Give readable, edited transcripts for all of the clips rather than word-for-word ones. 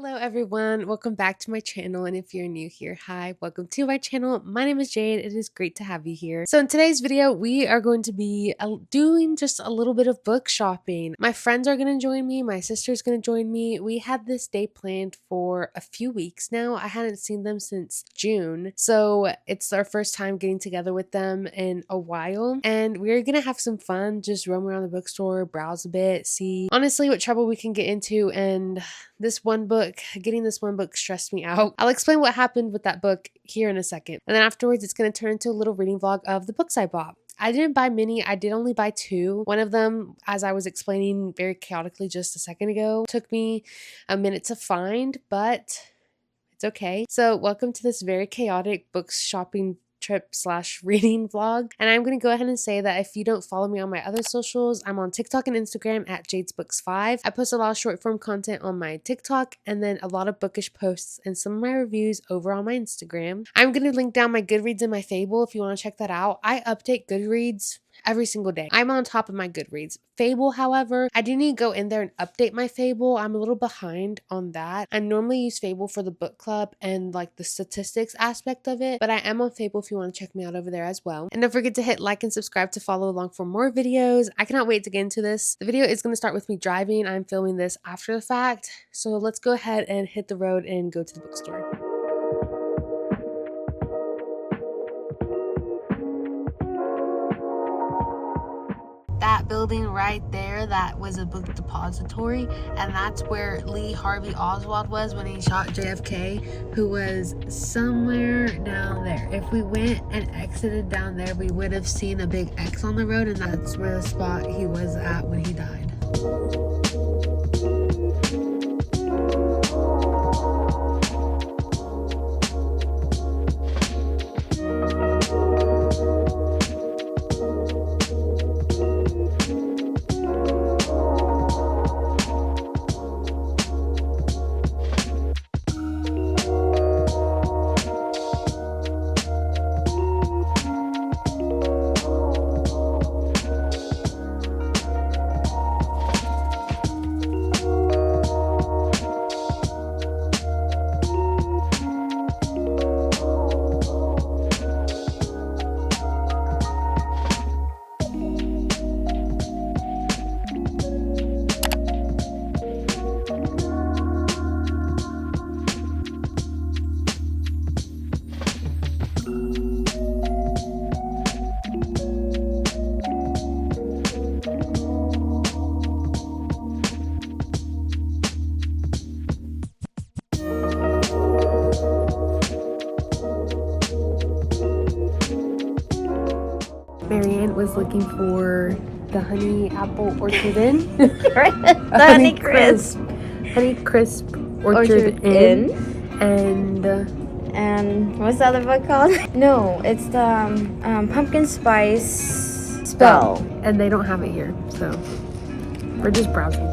Hello everyone, welcome back to my channel, and if you're new here, hi, welcome to my channel. My name is Jade. It is great to have you here. So in today's video, we are going to be doing just a little bit of book shopping. My friends are going to join me, my sister's going to join me. We had this day planned for a few weeks now. I hadn't seen them since June, so it's our first time getting together with them in a while, and we're going to have some fun, just roam around the bookstore, browse a bit, see honestly what trouble we can get into. And getting this one book stressed me out. I'll explain what happened with that book here in a second. And then afterwards, it's going to turn into a little reading vlog of the books I bought. I didn't buy many. I did only buy two. One of them, as I was explaining very chaotically just a second ago, took me a minute to find, but it's okay. So welcome to this very chaotic books shopping trip / reading vlog. And I'm going to go ahead and say that if you don't follow me on my other socials, I'm on TikTok and Instagram at JadesBooks5. I post a lot of short form content on my TikTok and then a lot of bookish posts and some of my reviews over on my Instagram. I'm going to link down my Goodreads and my Fable if you want to check that out. I update Goodreads every single day. I'm on top of my Goodreads. Fable, however, I do need to go in there and update my Fable. I'm a little behind on that. I normally use Fable for the book club and like the statistics aspect of it, but I am on Fable if you want to check me out over there as well. And don't forget to hit like and subscribe to follow along for more videos. I cannot wait to get into this. The video is going to start with me driving. I'm filming this after the fact. So let's go ahead and hit the road and go to the bookstore. That building right there, that was a book depository, and that's where Lee Harvey Oswald was when he shot JFK, who was somewhere down there. If we went and exited down there, we would have seen a big X on the road, and that's where the spot he was at when he died. Marianne was looking for the honey apple orchard inn. The honey crisp. Honey crisp orchard inn. And what's the other book called? No, it's the pumpkin spice spell. And they don't have it here, so we're just browsing.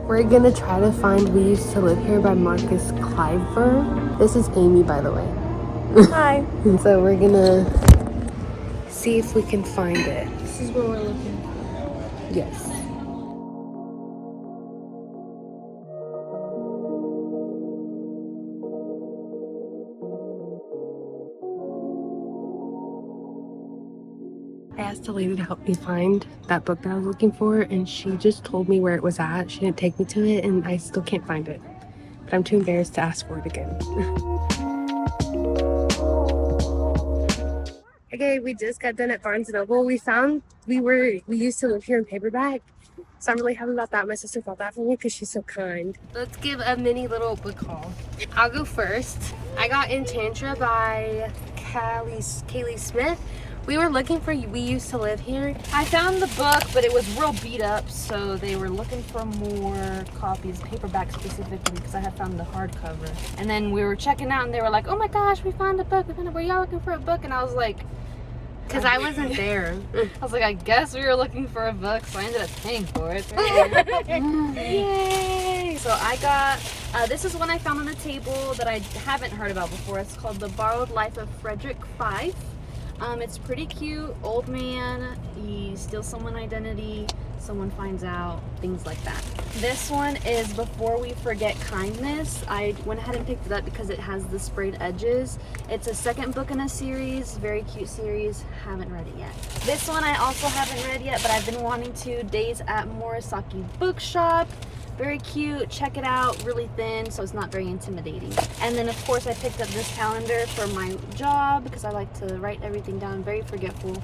We're gonna try to find We Used to Live Here by Marcus Cliver. This is Amy, by the way. Hi. And so we're gonna see if we can find it. This is what we're looking for. Yes. I asked a lady to help me find that book that I was looking for, and she just told me where it was at. She didn't take me to it, and I still can't find it. But I'm too embarrassed to ask for it again. Okay, we just got done at Barnes & Noble. We found We Used to Live Here in paperback. So I'm really happy about that. My sister bought that for me because she's so kind. Let's give a mini little book haul. I'll go first. I got Enchantra by Kaylee Smith. We were looking for We Used to Live Here. I found the book, but it was real beat up, so they were looking for more copies, paperback specifically, because I had found the hardcover. And then we were checking out, and they were like, "Oh my gosh, we found a book. Were y'all looking for a book?" And I was like, Because I wasn't there. I was like, I guess we were looking for a book, so I ended up paying for it. Yay! So I got, this is one I found on a table that I haven't heard about before. It's called The Borrowed Life of Frederick Fife. It's pretty cute. Old man, he steals someone's identity, someone finds out, things like that. This one is Before We Forget Kindness. I went ahead and picked it up because it has the sprayed edges. It's a second book in a series, very cute series. Haven't read it yet. This one I also haven't read yet, but I've been wanting to. Days at Morisaki Bookshop. Very cute. Check it out. Really thin, so it's not very intimidating. And then, of course, I picked up this calendar for my job because I like to write everything down. Very forgetful.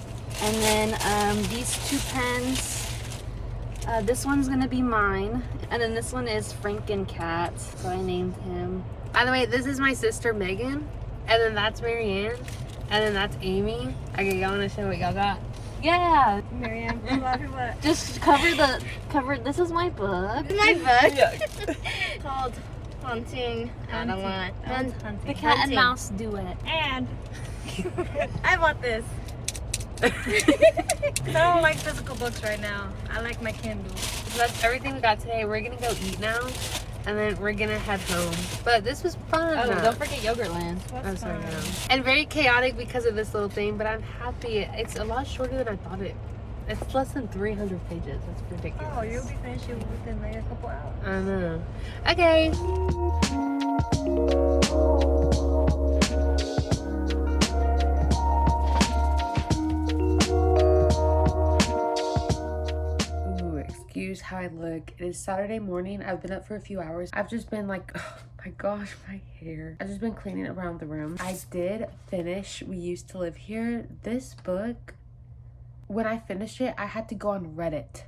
And then these two pens. This one's gonna be mine. And then this one is Frankencat, so I named him. By the way, this is my sister Megan, and then that's Marianne, and then that's Amy. Okay, y'all wanna show what y'all got? Yeah. Marianne, what? Just cover. This is my book. My book. Called Haunting. I don't want. Hunting. The cat and mouse duet. And I bought this. 'Cause I don't like physical books right now. I like my Kindle. So that's everything we got today. We're gonna go eat now, and then we're gonna head home. But this was fun. Oh, don't forget Yogurtland. I'm sorry, no. And very chaotic because of this little thing, but I'm happy. It's a lot shorter than I thought it. It's less than 300 pages. That's ridiculous. Oh, you'll be finishing within like a couple hours. I know. Okay. Ooh, excuse how I look. It is Saturday morning. I've been up for a few hours. I've just been like, oh my gosh, my hair. I've just been cleaning around the room. I did finish We Used to Live Here. This book, when I finished it, I had to go on Reddit.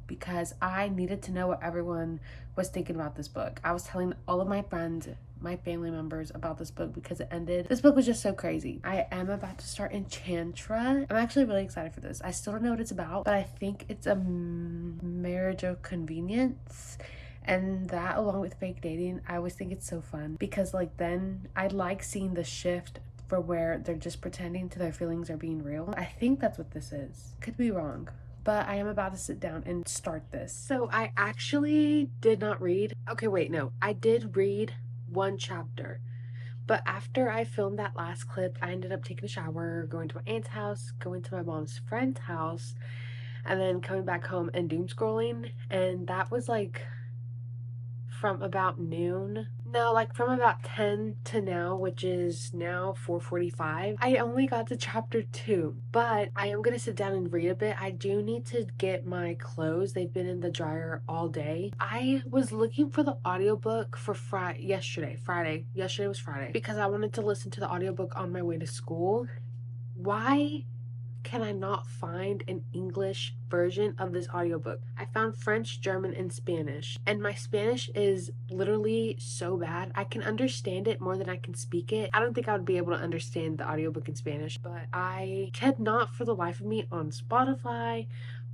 Because I needed to know what everyone was thinking about this book. I was telling all of my friends, my family members about this book because it ended. This book was just so crazy. I am about to start Enchantra. I'm actually really excited for this. I still don't know what it's about, but I think it's a marriage of convenience. And that, along with fake dating, I always think it's so fun because like then I like seeing the shift for where they're just pretending to their feelings are being real. I think that's what this is. Could be wrong, but I am about to sit down and start this. So I actually did not read. Okay, wait, no. I did read one chapter, but after I filmed that last clip, I ended up taking a shower, going to my aunt's house, going to my mom's friend's house, and then coming back home and doom scrolling. And that was like from about noon. No, like from about 10 to now, which is now 4:45. I only got to chapter 2, but I am gonna sit down and read a bit. I do need to get my clothes. They've been in the dryer all day. I was looking for the audiobook for yesterday was Friday, because I wanted to listen to the audiobook on my way to school. Why can I not find an English version of this audiobook? I found French, German, and Spanish, and my Spanish is literally so bad. I can understand it more than I can speak it. I don't think I would be able to understand the audiobook in Spanish, but I cannot for the life of me on Spotify,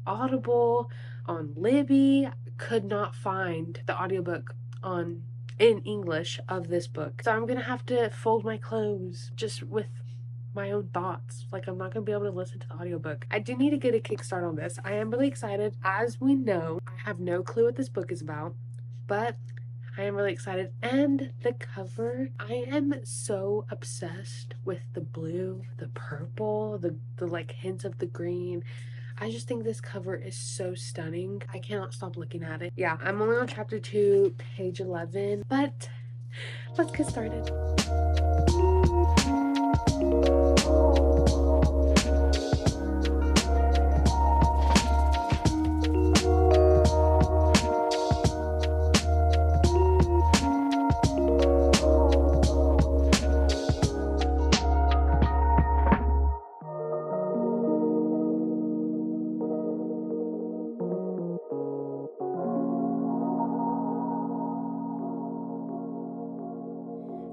Audible, on Libby, could not find the audiobook in English of this book. So I'm gonna have to fold my clothes just with my own thoughts. Like, I'm not gonna be able to listen to the audiobook. I do need to get a kickstart on this. I am really excited. As we know, I have no clue what this book is about, but I am really excited. And the cover, I am so obsessed with the blue, the purple, the like hints of the green. I just think this cover is so stunning. I cannot stop looking at it. Yeah, I'm only on chapter 2, page 11, but let's get started.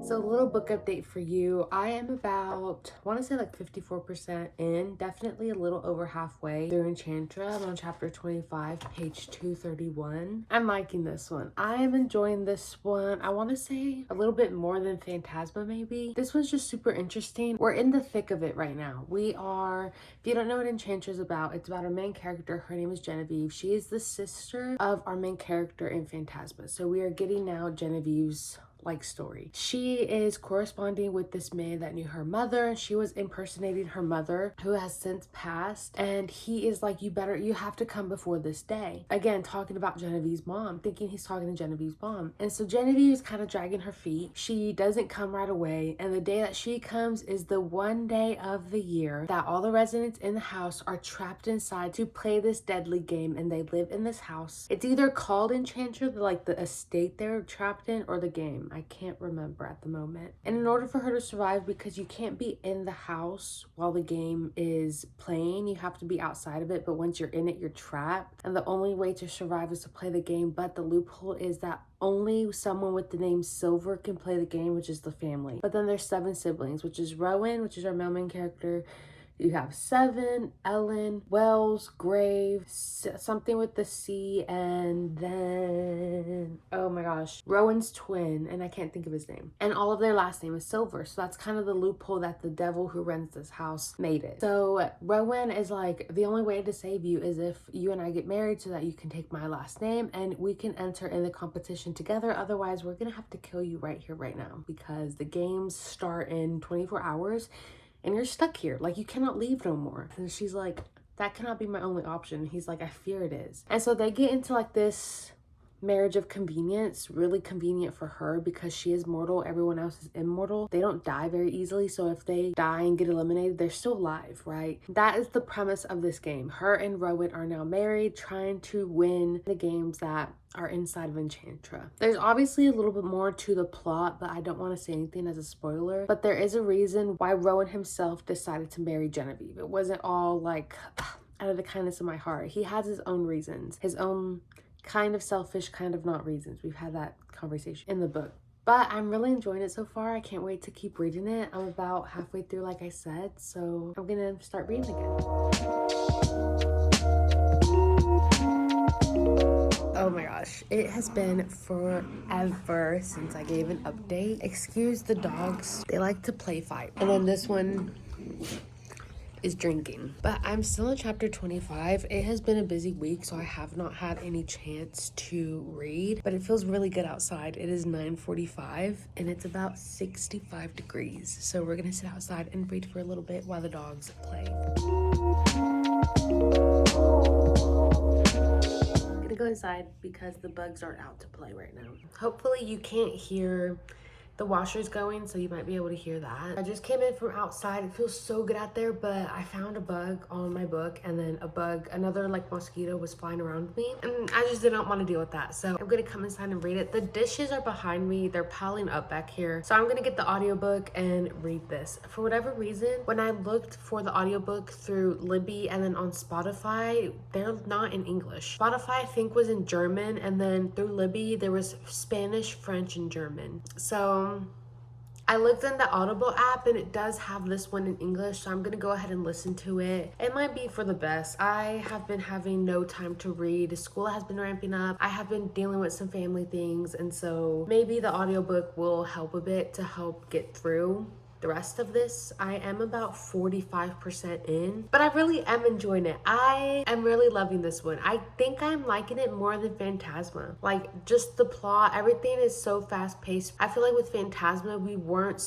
So a little book update for you. I am about, I want to say like 54% in, definitely a little over halfway through Enchantra. I'm on chapter 25, page 231. I'm liking this one. I am enjoying this one. I want to say a little bit more than Phantasma maybe. This one's just super interesting. We're in the thick of it right now. We are, if you don't know what Enchantra is about, it's about our main character. Her name is Genevieve. She is the sister of our main character in Phantasma. So we are getting now Genevieve's story. She is corresponding with this man that knew her mother. She was impersonating her mother, who has since passed, and he is like, you have to come before this day. Again, talking about Genevieve's mom, thinking he's talking to Genevieve's mom. And so Genevieve is kind of dragging her feet. She doesn't come right away, and the day that she comes is the one day of the year that all the residents in the house are trapped inside to play this deadly game, and they live in this house. It's either called Enchantra, like the estate they're trapped in, or the game. I can't remember at the moment. And in order for her to survive, because you can't be in the house while the game is playing, you have to be outside of it, but once you're in it, you're trapped. And the only way to survive is to play the game, but the loophole is that only someone with the name Silver can play the game, which is the family. But then there's 7 siblings, which is Rowan, which is our main character. You have Seven, Ellen, Wells, Grave, something with the C, and then, oh my gosh, Rowan's twin, and I can't think of his name. And all of their last name is Silver, so that's kind of the loophole that the devil who runs this house made it. So Rowan is like, the only way to save you is if you and I get married so that you can take my last name and we can enter in the competition together. Otherwise, we're gonna have to kill you right here, right now, because the games start in 24 hours. And you're stuck here. Like, you cannot leave no more. And she's like, that cannot be my only option. He's like, I fear it is. And so they get into like this marriage of convenience, really convenient for her because she is mortal, everyone else is immortal. They don't die very easily, so if they die and get eliminated, they're still alive, right? That is the premise of this game. Her and Rowan are now married, trying to win the games that are inside of Enchantra. There's obviously a little bit more to the plot, but I don't want to say anything as a spoiler. But there is a reason why Rowan himself decided to marry Genevieve. It wasn't all like out of the kindness of my heart. He has his own reasons, his own kind of selfish, kind of not reasons. We've had that conversation in the book. But I'm really enjoying it so far. I can't wait to keep reading it. I'm about halfway through, like I said, so I'm gonna start reading again. Oh my gosh, it has been forever since I gave an update. Excuse the dogs, they like to play fight. And then this one is drinking. But I'm still in chapter 25. It has been a busy week, so I have not had any chance to read, but it feels really good outside. It is 9:45 and it's about 65 degrees. So we're gonna sit outside and read for a little bit while the dogs play. I'm gonna go inside because the bugs aren't out to play right now. Hopefully you can't hear the washer's going, so you might be able to hear that. I just came in from outside. It feels so good out there, but I found a bug on my book, and then another like mosquito was flying around me, and I just did not want to deal with that. So I'm gonna come inside and read it. The dishes are behind me. They're piling up back here. So I'm gonna get the audiobook and read this. For whatever reason, when I looked for the audiobook through Libby and then on Spotify, they're not in English. Spotify, I think, was in German, and then through Libby, there was Spanish, French, and German. So I looked in the Audible app and it does have this one in English, so I'm gonna go ahead and listen to it. It might be for the best. I have been having no time to read. School has been ramping up. I have been dealing with some family things, and so maybe the audiobook will help a bit to help get through the rest of this. I am about 45% in, but I really am enjoying it. I am really loving this one. I think I'm liking it more than Phantasma. Like, just the plot, everything is so fast paced. I feel like with Phantasma, we weren't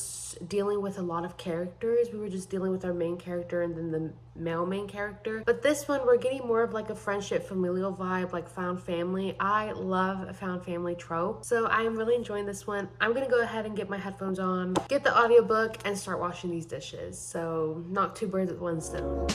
dealing with a lot of characters. We were just dealing with our main character and then the male main character. But this one, we're getting more of like a friendship, familial vibe, like found family. I love a found family trope, so I am really enjoying this one. I'm gonna go ahead and get my headphones on, get the audiobook, and start washing these dishes. So knock 2 birds with 1 stone.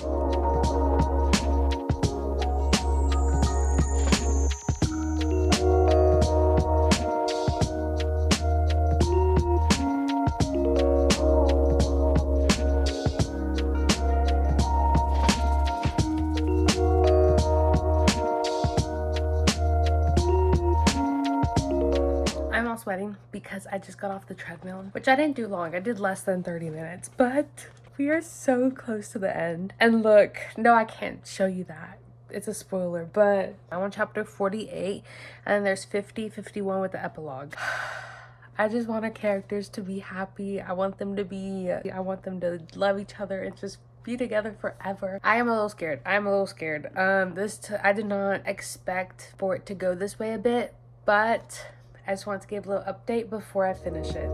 sweating because I just got off the treadmill, which I didn't do long. I did less than 30 minutes, but we are so close to the end. And look, no, I can't show you that. It's a spoiler, but I'm on chapter 48 and then there's 50, 51 with the epilogue. I just want our characters to be happy. I want them to love each other and just be together forever. I am a little scared. I did not expect for it to go this way a bit, but I just wanted to give a little update before I finish it.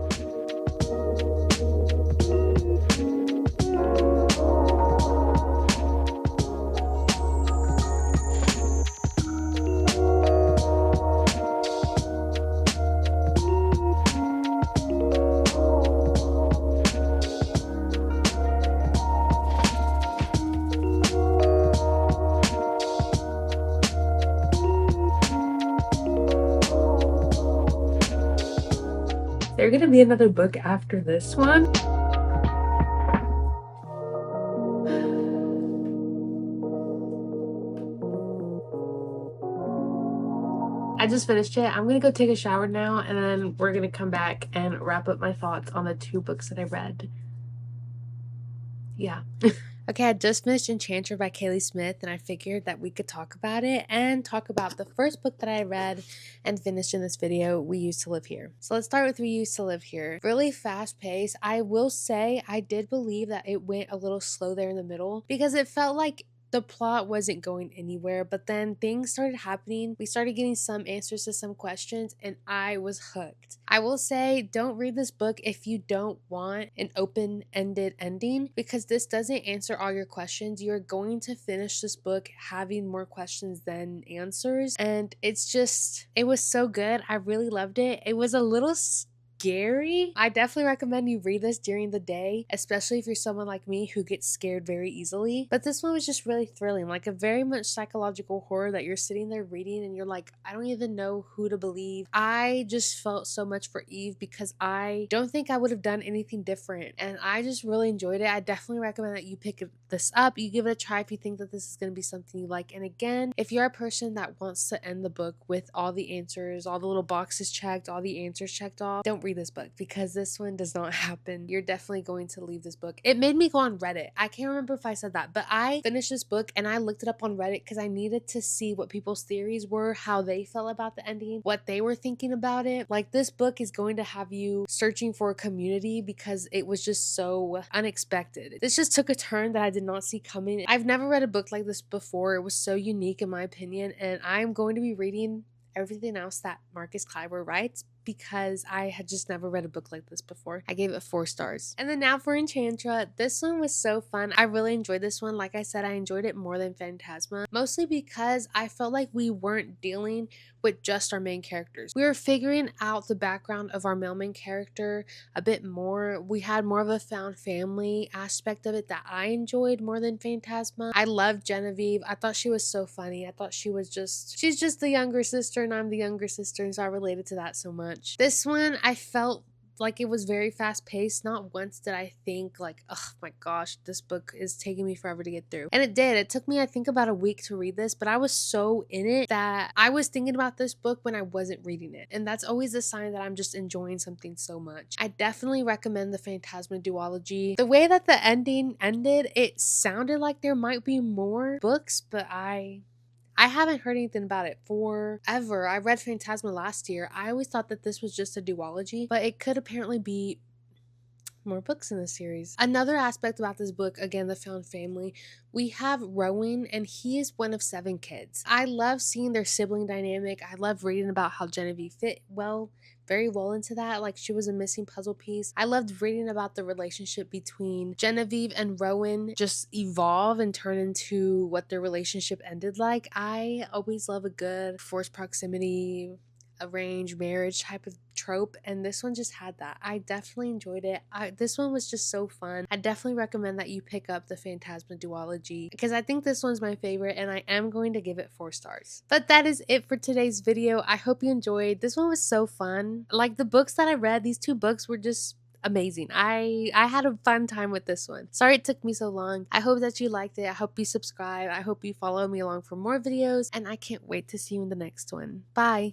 There's gonna be another book after this one. I just finished it. I'm gonna go take a shower now, and then we're gonna come back and wrap up my thoughts on the 2 books that I read. Yeah. Okay, I just finished Enchanter by Kaylee Smith, and I figured that we could talk about it and talk about the first book that I read and finished in this video, We Used to Live Here. So let's start with We Used to Live Here. Really fast paced. I will say I did believe that it went a little slow there in the middle because it felt like the plot wasn't going anywhere, but then things started happening. We started getting some answers to some questions, and I was hooked. I will say, don't read this book if you don't want an open-ended ending, because this doesn't answer all your questions. You're going to finish this book having more questions than answers, and it was so good. I really loved it. It was a little scary. I definitely recommend you read this during the day, especially if you're someone like me who gets scared very easily. But this one was just really thrilling, like a very much psychological horror that you're sitting there reading and you're like, I don't even know who to believe. I just felt so much for Eve because I don't think I would have done anything different, and I just really enjoyed it. I definitely recommend that you pick this up. You give it a try if you think that this is going to be something you like. And again, if you're a person that wants to end the book with all the answers, all the little boxes checked, all the answers checked off, don't read this book because this one does not happen. You're definitely going to leave this book. It made me go on Reddit. I can't remember if I said that, but I finished this book and I looked it up on Reddit because I needed to see what people's theories were, how they felt about the ending, what they were thinking about it. Like, this book is going to have you searching for a community because it was just so unexpected. This just took a turn that I did not see coming. I've never read a book like this before. It was so unique in my opinion, and I'm going to be reading everything else that Marcus Kleiber writes because I had just never read a book like this before. I gave it 4 stars. And then now for Enchantra. This one was so fun. I really enjoyed this one. Like I said, I enjoyed it more than Phantasma, mostly because I felt like we weren't dealing with just our main characters. We were figuring out the background of our male main character a bit more. We had more of a found family aspect of it that I enjoyed more than Phantasma. I loved Genevieve. I thought she was so funny. I thought she's just the younger sister and I'm the younger sister, and so I related to that so much. This one, I felt like it was very fast paced. Not once did I think like, oh my gosh, this book is taking me forever to get through. And it did. It took me, I think, about a week to read this, but I was so in it that I was thinking about this book when I wasn't reading it. And that's always a sign that I'm just enjoying something so much. I definitely recommend the Phantasma duology. The way that the ending ended, it sounded like there might be more books, but I haven't heard anything about it forever. I read Phantasma last year. I always thought that this was just a duology, but it could apparently be more books in the series. Another aspect about this book, again, the found family, we have Rowan, and he is one of 7 kids. I love seeing their sibling dynamic. I love reading about how Genevieve fit very well into that. Like, she was a missing puzzle piece. I loved reading about the relationship between Genevieve and Rowan just evolve and turn into what their relationship ended like. I always love a good forced proximity, arranged marriage type of trope, and this one just had that. I definitely enjoyed it. This one was just so fun. I definitely recommend that you pick up the Phantasma duology because I think this one's my favorite, and I am going to give it 4 stars. But that is it for today's video. I hope you enjoyed. This one was so fun. Like, the books that I read, these 2 books were just amazing. I had a fun time with this one. Sorry it took me so long. I hope that you liked it. I hope you subscribe. I hope you follow me along for more videos, and I can't wait to see you in the next one. Bye.